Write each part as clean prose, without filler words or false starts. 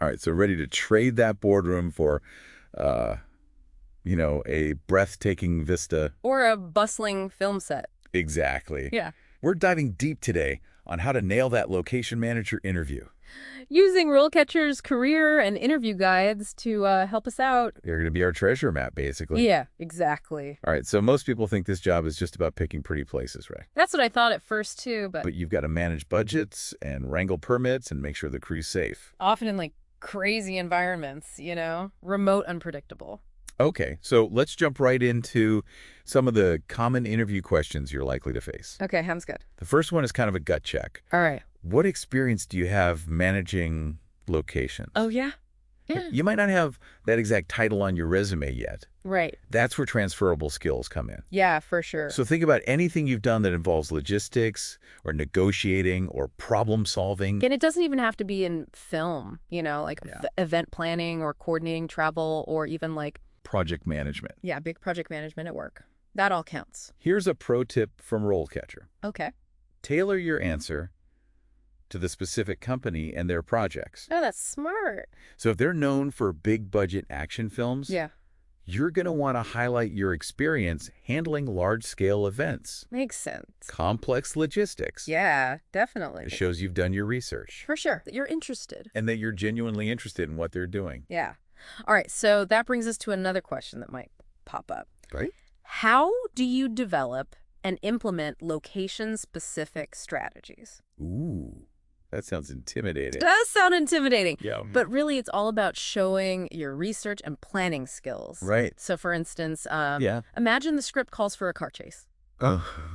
All right, so ready to trade that boardroom for, uh, a breathtaking vista. Or a bustling film set. Exactly. Yeah. We're diving deep today on how to nail that location manager interview. Using RoleCatcher's career and interview guides to help us out. You're going to be our treasure map, basically. Yeah, exactly. All right, so most people think this job is just about picking pretty places, right? That's what I thought at first, too, But you've got to manage budgets and wrangle permits and make sure the crew's safe. often in, like, crazy environments, remote, unpredictable. Okay, so let's jump right into some of the common interview questions you're likely to face. Okay, sounds good. The first one is kind of a gut check. All right. What experience do you have managing locations? Oh, yeah? Yeah. You might not have that exact title on your resume yet. Right. That's where transferable skills come in. Yeah, for sure. So think about anything you've done that involves logistics or negotiating or problem solving. And it doesn't even have to be in film, like Yeah. event planning or coordinating travel or even like, Project management. yeah, big project management at work. That all counts. Here's a pro tip from RoleCatcher. Okay. Tailor your answer to the specific company and their projects. Oh, that's smart. So if they're known for big budget action films, Yeah. you're going to want to highlight your experience handling large-scale events. Makes sense. Complex logistics. Yeah, definitely. It shows you've done your research. For sure. That you're interested. And that you're genuinely interested in what they're doing. Yeah. All right. So that brings us to another question that might pop up. Right? How do you develop and implement location-specific strategies? Ooh, that sounds intimidating. Does sound intimidating. Yeah. But really, it's all about showing your research and planning skills. Right. So, for instance, Yeah. imagine the script calls for a car chase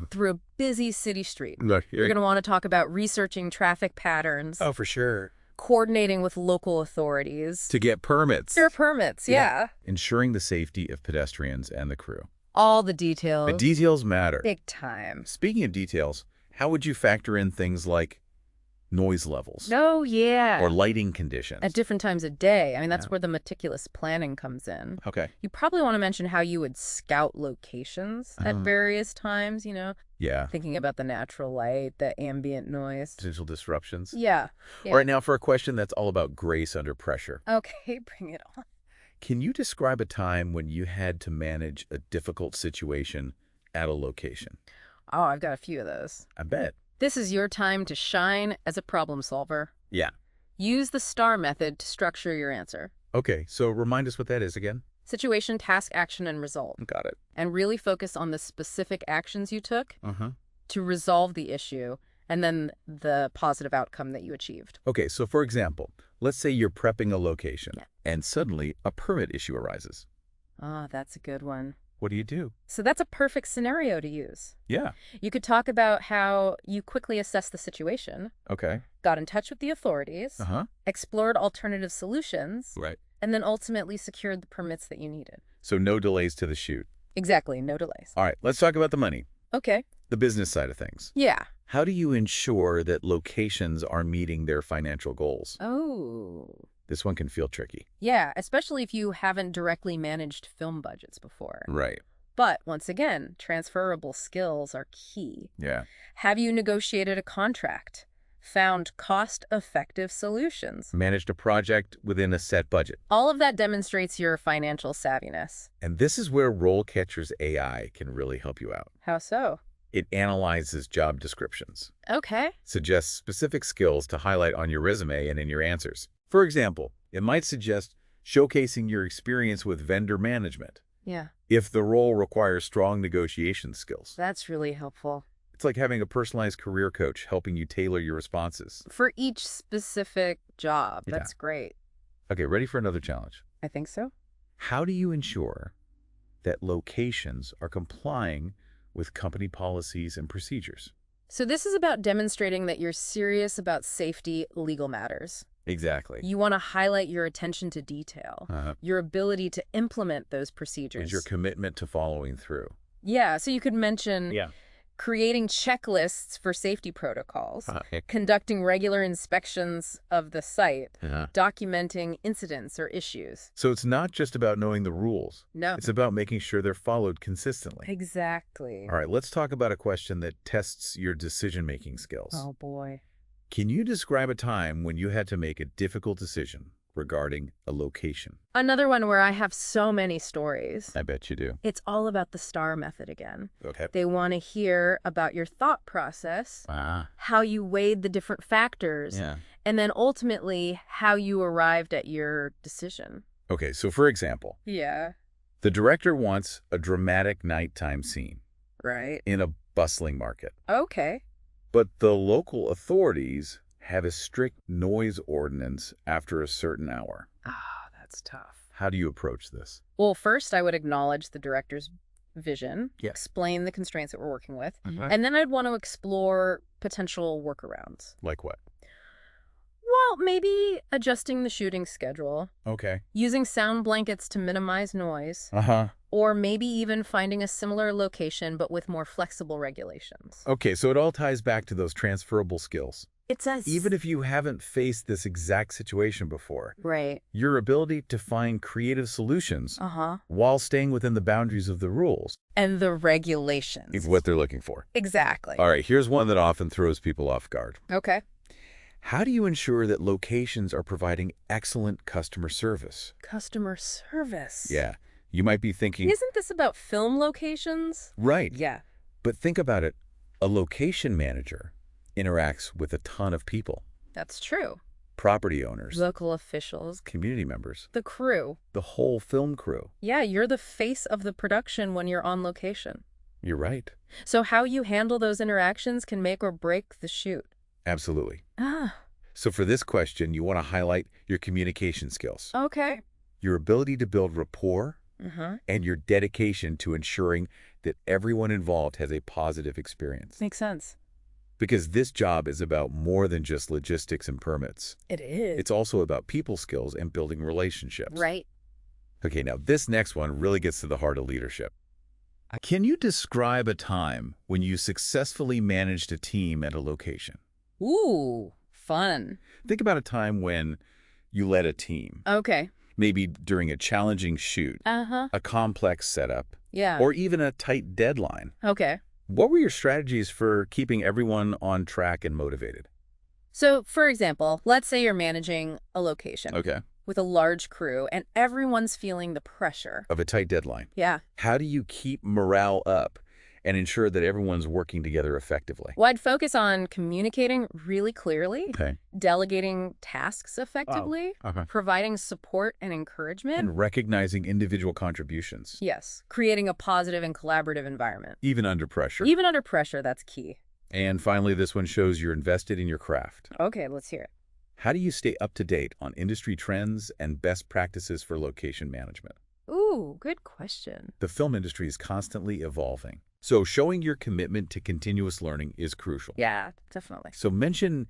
through a busy city street. Look, You're going to want to talk about researching traffic patterns, Oh, for sure. coordinating with local authorities. To get permits. Their permits, yeah. Ensuring the safety of pedestrians and the crew. All the details. The details matter. Big time. Speaking of details, how would you factor in things like noise levels Oh, yeah. or lighting conditions? At different times of day. I mean, that's Yeah. where the meticulous planning comes in. Okay. You probably want to mention how you would scout locations at various times, Yeah. thinking about the natural light, the ambient noise. Potential disruptions. Yeah. Yeah. All right, now for a question that's all about grace under pressure. Okay, bring it on. Can you describe a time when you had to manage a difficult situation at a location? Oh, I've got a few of those. I bet. This is your time to shine as a problem solver. Yeah. Use the STAR method to structure your answer. Okay, so remind us what that is again. Situation, task, action, and result. Got it. And really focus on the specific actions you took Uh-huh. to resolve the issue and then the positive outcome that you achieved. Okay, so for example, let's say you're prepping a location Yeah. and suddenly a permit issue arises. Ah, that's a good one. What do you do? So that's a perfect scenario to use. Yeah. You could talk about how you quickly assessed the situation, Okay. got in touch with the authorities, Uh-huh. explored alternative solutions, Right. and then ultimately secured the permits that you needed. So no delays to the shoot. Exactly, no delays. All right, let's talk about the money, Okay. the business side of things. Yeah. How do you ensure that locations are meeting their financial goals? Oh. This one can feel tricky. Yeah, especially if you haven't directly managed film budgets before. Right. But once again, transferable skills are key. Yeah. Have you negotiated a contract? Found cost-effective solutions? Managed a project within a set budget. All of that demonstrates your financial savviness. And this is where RoleCatcher's AI can really help you out. How so? It analyzes job descriptions, Okay. suggests specific skills to highlight on your resume and in your answers. For example, it might suggest showcasing your experience with vendor management Yeah, if the role requires strong negotiation skills. that's really helpful. It's like having a personalized career coach helping you tailor your responses. For each specific job, Yeah. that's great. Okay, ready for another challenge? I think so. How do you ensure that locations are complying with company policies and procedures? So this is about demonstrating that you're serious about safety, legal matters. Exactly. You want to highlight your attention to detail, your ability to implement those procedures. And your commitment to following through. Yeah, so you could mention creating checklists for safety protocols, conducting regular inspections of the site, documenting incidents or issues. So it's not just about knowing the rules. No. It's about making sure they're followed consistently. Exactly. All right, let's talk about a question that tests your decision-making skills. Oh, boy. Can you describe a time when you had to make a difficult decision regarding a location. Another one where I have so many stories. I bet you do. It's all about the STAR method again. Okay. They want to hear about your thought process, how you weighed the different factors, and then ultimately how you arrived at your decision. Okay, so for example, the director wants a dramatic nighttime scene. Right. In a bustling market. Okay. But the local authorities have a strict noise ordinance after a certain hour. That's tough. How do you approach this? Well, first I would acknowledge the director's vision, explain the constraints that we're working with, and then I'd want to explore potential workarounds. Like what? Well, maybe adjusting the shooting schedule. Okay. Using sound blankets to minimize noise. Or maybe even finding a similar location but with more flexible regulations. Okay, so it all ties back to those transferable skills. It does. Even if you haven't faced this exact situation before. Right. Your ability to find creative solutions while staying within the boundaries of the rules. And the regulations. Is what they're looking for. Exactly. All right, here's one that often throws people off guard. Okay. How do you ensure that locations are providing excellent customer service? Customer service? Yeah. You might be thinking... Isn't this about film locations? Right. Yeah. But think about it. A location manager interacts with a ton of people. That's true. Property owners. Local officials. Community members. The crew. The whole film crew. Yeah, you're the face of the production when you're on location. You're right. So how you handle those interactions can make or break the shoot. Absolutely. So for this question, you want to highlight your communication skills. Okay. Your ability to build rapport and your dedication to ensuring that everyone involved has a positive experience. Makes sense. Because this job is about more than just logistics and permits. It is. It's also about people skills and building relationships. Right. Okay, now this next one really gets to the heart of leadership. Can you describe a time when you successfully managed a team at a location? Ooh, fun. Think about a time when you led a team. Okay. Maybe during a challenging shoot, a complex setup, or even a tight deadline. Okay. What were your strategies for keeping everyone on track and motivated? So, for example, let's say you're managing a location with a large crew and everyone's feeling the pressure of a tight deadline. Yeah. How do you keep morale up and ensure that everyone's working together effectively? Well, I'd focus on communicating really clearly, delegating tasks effectively, providing support and encouragement. And recognizing individual contributions. Yes, creating a positive and collaborative environment. Even under pressure. Even under pressure, that's key. And finally, this one shows you're invested in your craft. Okay, let's hear it. How do you stay up to date on industry trends and best practices for location management? Ooh, good question. The film industry is constantly evolving. So showing your commitment to continuous learning is crucial. Yeah, definitely. So mention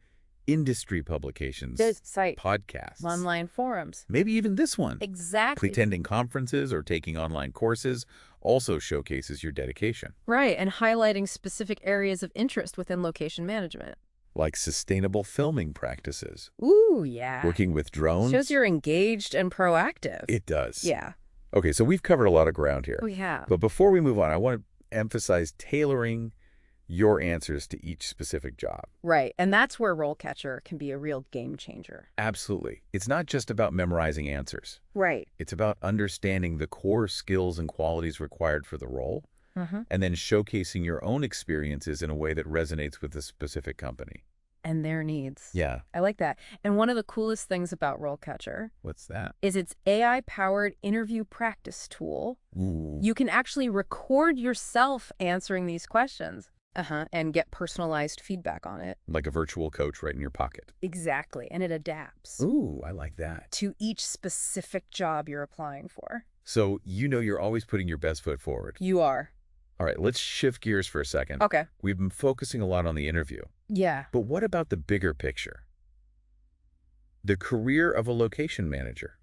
industry publications, podcasts, online forums. Maybe even this one. Exactly. Attending conferences or taking online courses also showcases your dedication. Right, and highlighting specific areas of interest within location management. Like sustainable filming practices. Ooh, yeah. Working with drones. Shows you're engaged and proactive. It does. Yeah. Okay, so we've covered a lot of ground here. Oh, yeah. But before we move on, I want to emphasize tailoring your answers to each specific job. Right, and that's where RoleCatcher can be a real game changer. Absolutely. It's not just about memorizing answers. Right. It's about understanding the core skills and qualities required for the role, and then showcasing your own experiences in a way that resonates with the specific company. And their needs. Yeah. I like that. And one of the coolest things about RoleCatcher... What's that? ...is its AI-powered interview practice tool. Ooh. You can actually record yourself answering these questions. And get personalized feedback on it. Like a virtual coach right in your pocket. Exactly. And it adapts. Ooh, I like that. To each specific job you're applying for. So you know you're always putting your best foot forward. You are. All right, let's shift gears for a second. Okay. We've been focusing a lot on the interview. Yeah. But what about the bigger picture? The career of a location manager.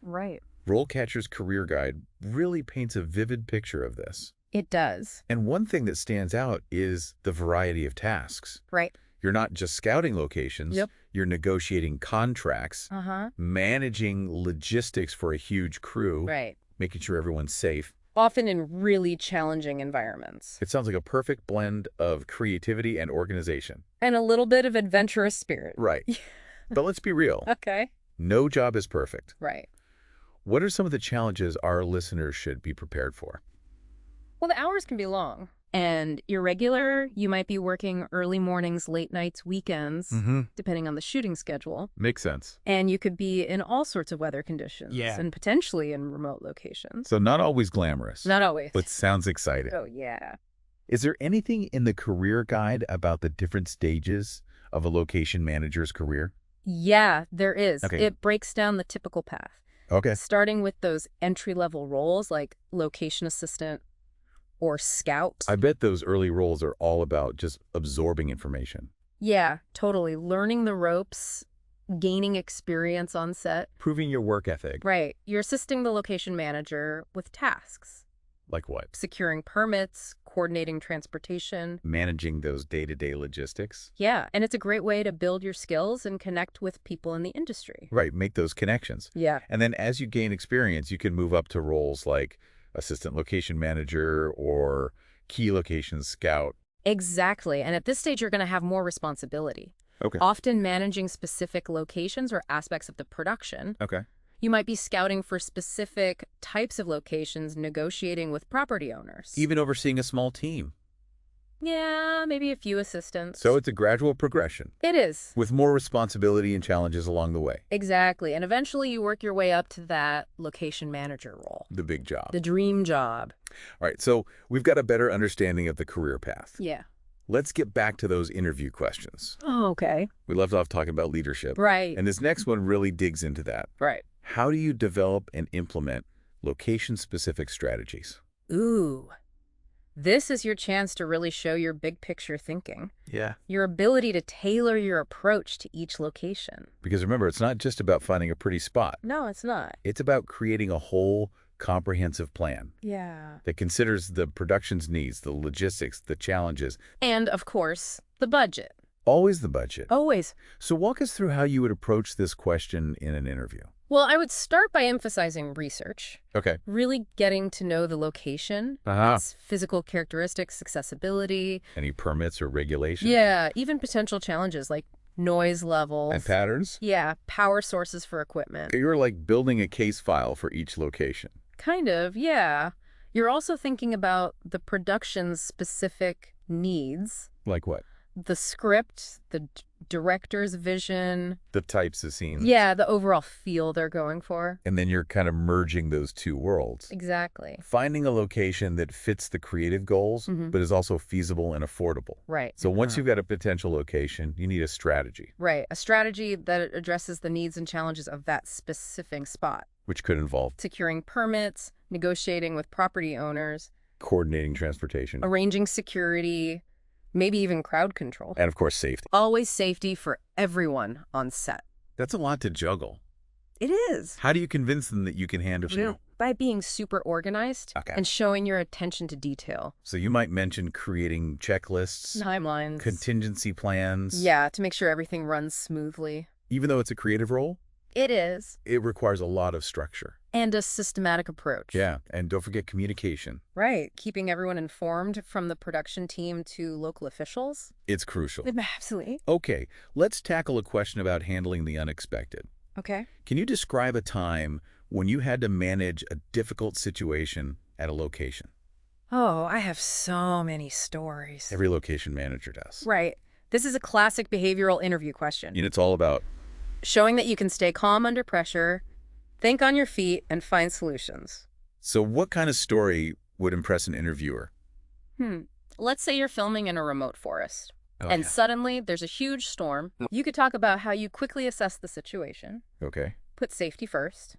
Right. RoleCatcher's Career Guide really paints a vivid picture of this. It does. And one thing that stands out is the variety of tasks. Right. You're not just scouting locations. Yep. You're negotiating contracts, managing logistics for a huge crew, right, making sure everyone's safe. Often in really challenging environments. It sounds like a perfect blend of creativity and organization. And a little bit of adventurous spirit. Right. But let's be real. Okay. No job is perfect. Right. What are some of the challenges our listeners should be prepared for? Well, the hours can be long and irregular. You might be working early mornings, late nights, weekends, depending on the shooting schedule. Makes sense. And you could be in all sorts of weather conditions and potentially in remote locations. So not always glamorous. Not always. But sounds exciting. Oh, yeah. Is there anything in the career guide about the different stages of a location manager's career? Yeah, there is. Okay. It breaks down the typical path. Okay. Starting with those entry-level roles like location assistant or scout. I bet those early roles are all about just absorbing information. Yeah, totally. Learning the ropes, gaining experience on set. Proving your work ethic. Right. You're assisting the location manager with tasks. Like what? Securing permits, coordinating transportation. Managing those day-to-day logistics. Yeah, and it's a great way to build your skills and connect with people in the industry. Right, make those connections. Yeah. And then as you gain experience, you can move up to roles like assistant location manager or key location scout. Exactly. And at this stage, you're going to have more responsibility. Okay. Often managing specific locations or aspects of the production. Okay. You might be scouting for specific types of locations, negotiating with property owners. Even overseeing a small team. Yeah, maybe a few assistants. So it's a gradual progression. It is. With more responsibility and challenges along the way. Exactly. And eventually you work your way up to that location manager role. The big job. The dream job. All right, so we've got a better understanding of the career path. Yeah. Let's get back to those interview questions. Oh, okay. We left off talking about leadership. Right. And this next one really digs into that. Right. How do you develop and implement location-specific strategies? Ooh. This is your chance to really show your big picture thinking. Yeah. Your ability to tailor your approach to each location. Because remember, it's not just about finding a pretty spot. No, it's not. It's about creating a whole comprehensive plan Yeah. that considers the production's needs, the logistics, the challenges. And, of course, the budget. Always the budget. Always. So walk us through how you would approach this question in an interview. Well, I would start by emphasizing research. Okay. Really getting to know the location, its physical characteristics, accessibility. Any permits or regulations? Yeah, even potential challenges like noise levels. And patterns? Yeah, power sources for equipment. You're like building a case file for each location. Kind of, yeah. You're also thinking about the production's specific needs. Like what? The script, the director's vision. The types of scenes. Yeah, the overall feel they're going for. And then you're kind of merging those two worlds. Exactly. Finding a location that fits the creative goals, but is also feasible and affordable. Right. So once you've got a potential location, you need a strategy. Right. A strategy that addresses the needs and challenges of that specific spot. Which could involve securing permits, negotiating with property owners, coordinating transportation, arranging security, maybe even crowd control. And of course, safety. Always safety for everyone on set. That's a lot to juggle. It is. How do you convince them that you can handle it? By being super organized and showing your attention to detail. So you might mention creating checklists, timelines, contingency plans. Yeah, to make sure everything runs smoothly. Even though it's a creative role? It is. It requires a lot of structure. And a systematic approach. Yeah, and don't forget communication. Right, keeping everyone informed from the production team to local officials. It's crucial. Absolutely. Okay, let's tackle a question about handling the unexpected. Okay. Can you describe a time when you had to manage a difficult situation at a location? Oh, I have so many stories. Every location manager does. Right. This is a classic behavioral interview question. And it's all about showing that you can stay calm under pressure, think on your feet, and find solutions. So what kind of story would impress an interviewer? Let's say you're filming in a remote forest, and suddenly there's a huge storm. You could talk about how you quickly assessed the situation, put safety first,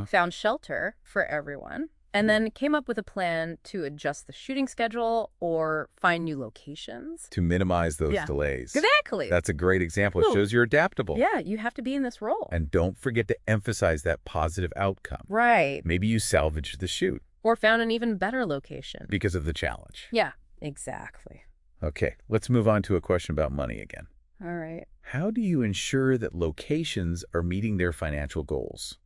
found shelter for everyone, and then came up with a plan to adjust the shooting schedule or find new locations. To minimize those delays. Exactly. That's a great example. It shows you're adaptable. Yeah, you have to be in this role. And don't forget to emphasize that positive outcome. Right. Maybe you salvaged the shoot. Or found an even better location. Because of the challenge. Yeah, exactly. Okay, let's move on to a question about money again. All right. How do you ensure that locations are meeting their financial goals?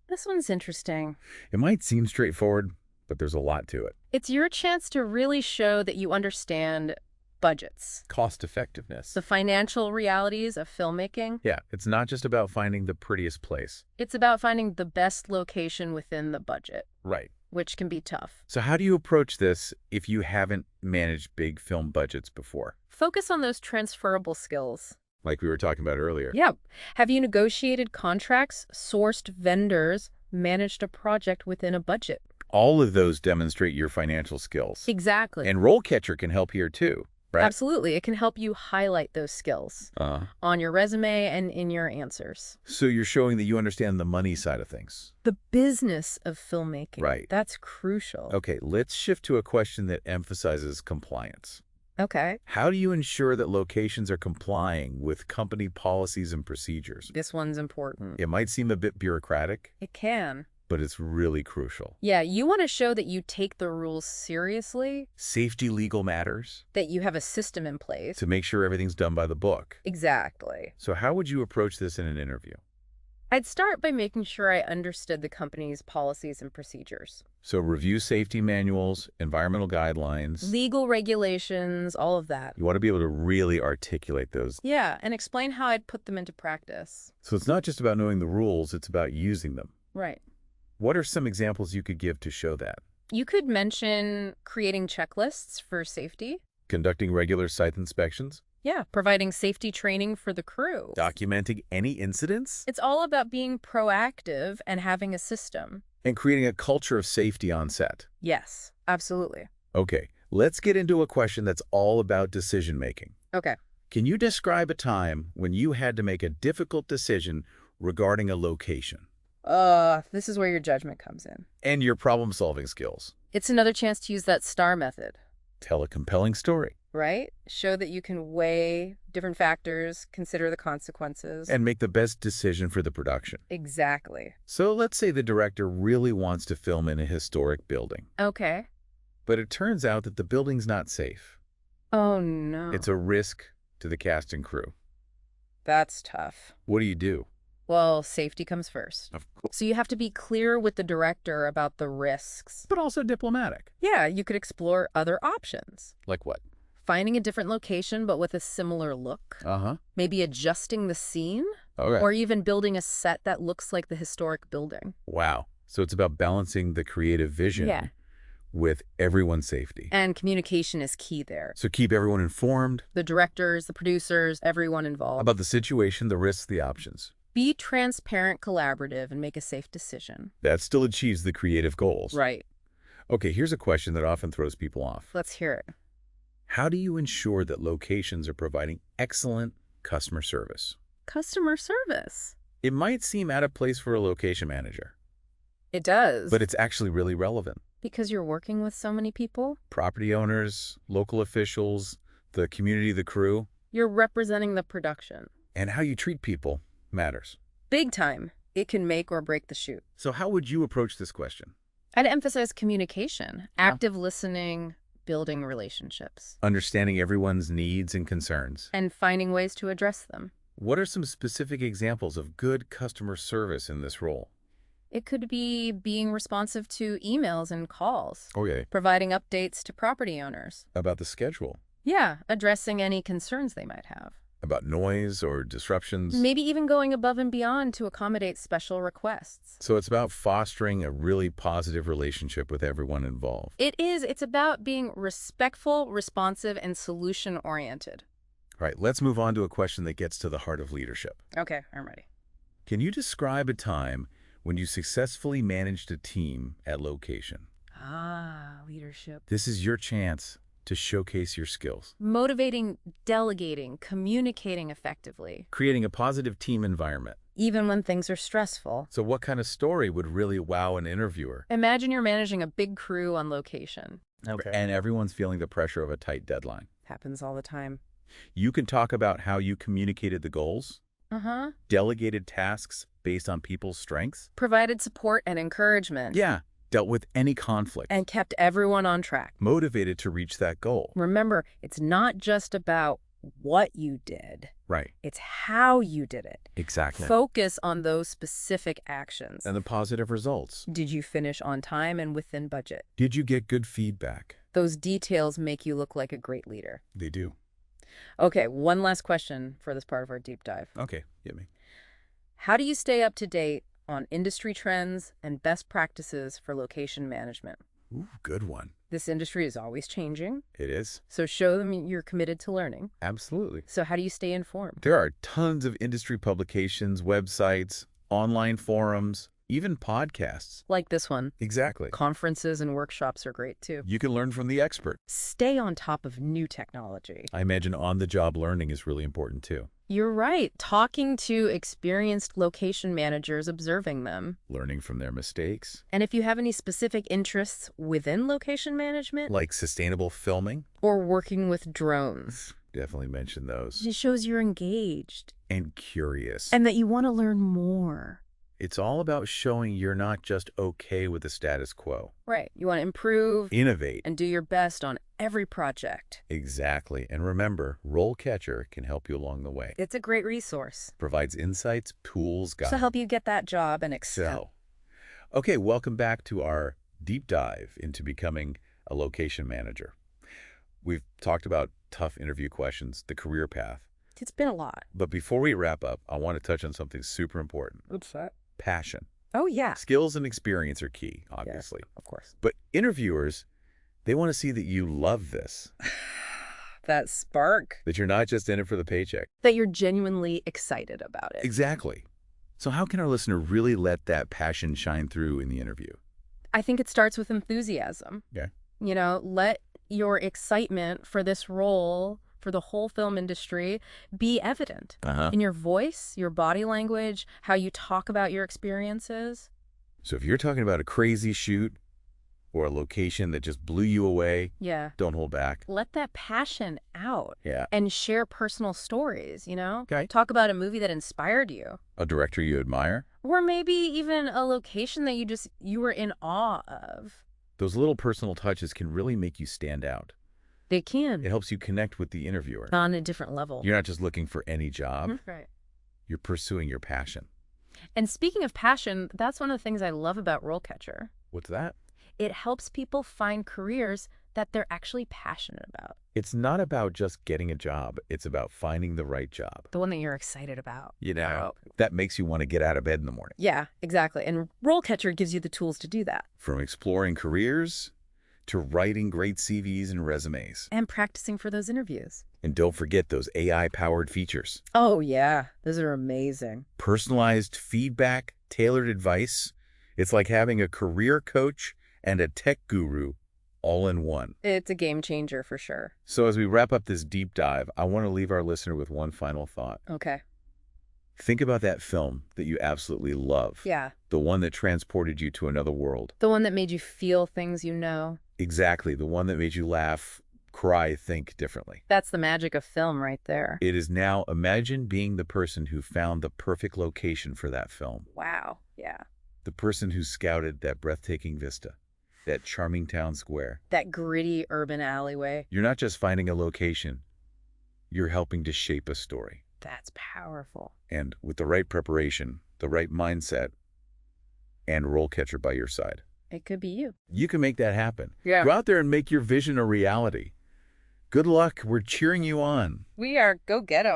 This one's interesting. It might seem straightforward, but there's a lot to it. It's your chance to really show that you understand budgets. Cost effectiveness. The financial realities of filmmaking. Yeah, it's not just about finding the prettiest place. It's about finding the best location within the budget. Right. Which can be tough. So how do you approach this if you haven't managed big film budgets before? Focus on those transferable skills. Like we were talking about earlier. Yeah. Have you negotiated contracts, sourced vendors, managed a project within a budget? All of those demonstrate your financial skills. Exactly. And RoleCatcher can help here too, right? Absolutely. It can help you highlight those skills on your resume and in your answers. So you're showing that you understand the money side of things. The business of filmmaking. Right. That's crucial. Okay, let's shift to a question that emphasizes compliance. Okay. How do you ensure that locations are complying with company policies and procedures? This one's important. It might seem a bit bureaucratic. It can. But it's really crucial. Yeah, you want to show that you take the rules seriously. Safety legal matters. That you have a system in place. To make sure everything's done by the book. Exactly. So how would you approach this in an interview? I'd start by making sure I understood the company's policies and procedures. So review safety manuals, environmental guidelines. Legal regulations, all of that. You want to be able to really articulate those. Yeah, and explain how I'd put them into practice. So it's not just about knowing the rules, it's about using them. Right. What are some examples you could give to show that? You could mention creating checklists for safety. Conducting regular site inspections. Yeah, providing safety training for the crew. Documenting any incidents. It's all about being proactive and having a system. And creating a culture of safety on set. Yes, absolutely. Okay, let's get into a question that's all about decision-making. Okay. Can you describe a time when you had to make a difficult decision regarding a location? This is where your judgment comes in. And your problem-solving skills. It's another chance to use that STAR method. Tell a compelling story. Right? Show that you can weigh different factors, consider the consequences. And make the best decision for the production. Exactly. So let's say the director really wants to film in a historic building. Okay. But it turns out that the building's not safe. Oh, no. It's a risk to the cast and crew. That's tough. What do? Well, safety comes first. Of course. So you have to be clear with the director about the risks. But also diplomatic. Yeah, you could explore other options. Like what? Finding a different location but with a similar look. Maybe adjusting the scene. Okay. Or even building a set that looks like the historic building. Wow. So it's about balancing the creative vision with everyone's safety. And communication is key there. So keep everyone informed. The directors, the producers, everyone involved. About the situation, the risks, the options. Be transparent, collaborative, and make a safe decision. That still achieves the creative goals. Right. Okay, here's a question that often throws people off. Let's hear it. How do you ensure that locations are providing excellent customer service? Customer service. It might seem out of place for a location manager. It does. But it's actually really relevant. Because you're working with so many people? Property owners, local officials, the community, the crew. You're representing the production. And how you treat people matters. Big time. It can make or break the shoot. So how would you approach this question? I'd emphasize communication, active listening, building relationships. Understanding everyone's needs and concerns. And finding ways to address them. What are some specific examples of good customer service in this role? It could be being responsive to emails and calls. Okay. Providing updates to property owners. About the schedule. Yeah, addressing any concerns they might have. About noise or disruptions. Maybe even going above and beyond to accommodate special requests. So it's about fostering a really positive relationship with everyone involved. It is. It's about being respectful, responsive, and solution-oriented. All right, let's move on to a question that gets to the heart of leadership. Okay, I'm ready. Can you describe a time when you successfully managed a team at location? Leadership. This is your chance to showcase your skills. Motivating, delegating, communicating effectively. Creating a positive team environment. Even when things are stressful. So what kind of story would really wow an interviewer? Imagine you're managing a big crew on location. Okay. And everyone's feeling the pressure of a tight deadline. Happens all the time. You can talk about how you communicated the goals. Delegated tasks based on people's strengths. Provided support and encouragement. Yeah. Dealt with any conflict. And kept everyone on track. Motivated to reach that goal. Remember, it's not just about what you did. Right. It's how you did it. Exactly. Focus on those specific actions. And the positive results. Did you finish on time and within budget? Did you get good feedback? Those details make you look like a great leader. They do. Okay, one last question for this part of our deep dive. Okay, get me. How do you stay up to date on industry trends and best practices for location management? Ooh, good one. This industry is always changing. It is. So show them you're committed to learning. Absolutely. So how do you stay informed? There are tons of industry publications, websites, online forums, even podcasts. Like this one. Exactly. Conferences and workshops are great too. You can learn from the expert. Stay on top of new technology. I imagine on-the-job learning is really important too. You're right. Talking to experienced location managers, observing them. Learning from their mistakes. And if you have any specific interests within location management, Like sustainable filming. or working with drones, Definitely mention those. it shows you're engaged And curious. and that you want to learn more. It's all about showing you're not just okay with the status quo. Right. You want to improve Innovate. and do your best on every project. Exactly. And remember, RoleCatcher can help you along the way. It's a great resource Provides insights, tools, guides. to help you get that job and excel. Okay, welcome back to our deep dive into becoming a location manager. We've talked about tough interview questions, the career path. It's been a lot. But before we wrap up, I want to touch on something super important. What's that? Passion. Oh, yeah. Skills and experience are key, obviously. Of course. But interviewers, they want to see that you love this, That spark. that you're not just in it for the paycheck. That you're genuinely excited about it. Exactly. So how can our listener really let that passion shine through in the interview? I think it starts with enthusiasm. Yeah. You know, let your excitement for this role, for the whole film industry, be evident in your voice, your body language, how you talk about your experiences. So if you're talking about a crazy shoot or a location that just blew you away, Yeah. don't hold back. Let that passion out. Yeah. And share personal stories, you know? Okay. Talk about a movie that inspired you. A director you admire? Or maybe even a location that you were in awe of. Those little personal touches can really make you stand out. They can. It helps you connect with the interviewer. On a different level. You're not just looking for any job. Right. You're pursuing your passion. And speaking of passion, that's one of the things I love about RoleCatcher. What's that? It helps people find careers that they're actually passionate about. It's not about just getting a job. It's about finding the right job. The one that you're excited about. You know, that makes you want to get out of bed in the morning. Yeah, exactly. And RoleCatcher gives you the tools to do that. From exploring careers to writing great CVs and resumes. And practicing for those interviews. And don't forget those AI-powered features. Oh, yeah. Those are amazing. Personalized feedback, tailored advice. It's like having a career coach and a tech guru all in one. It's a game changer for sure. So as we wrap up this deep dive, I want to leave our listener with one final thought. Okay. Think about that film that you absolutely love. Yeah. The one that transported you to another world. The one that made you feel things you know. Exactly. The one that made you laugh, cry, think differently. That's the magic of film right there. It is now, imagine being the person who found the perfect location for that film. Wow. Yeah. The person who scouted that breathtaking vista, that charming town square. That gritty urban alleyway. You're not just finding a location. You're helping to shape a story. That's powerful. And with the right preparation, the right mindset, and RoleCatcher by your side, It could be you. you can make that happen. Yeah. Go out there and make your vision a reality. Good luck. We're cheering you on. We are. Go get 'em.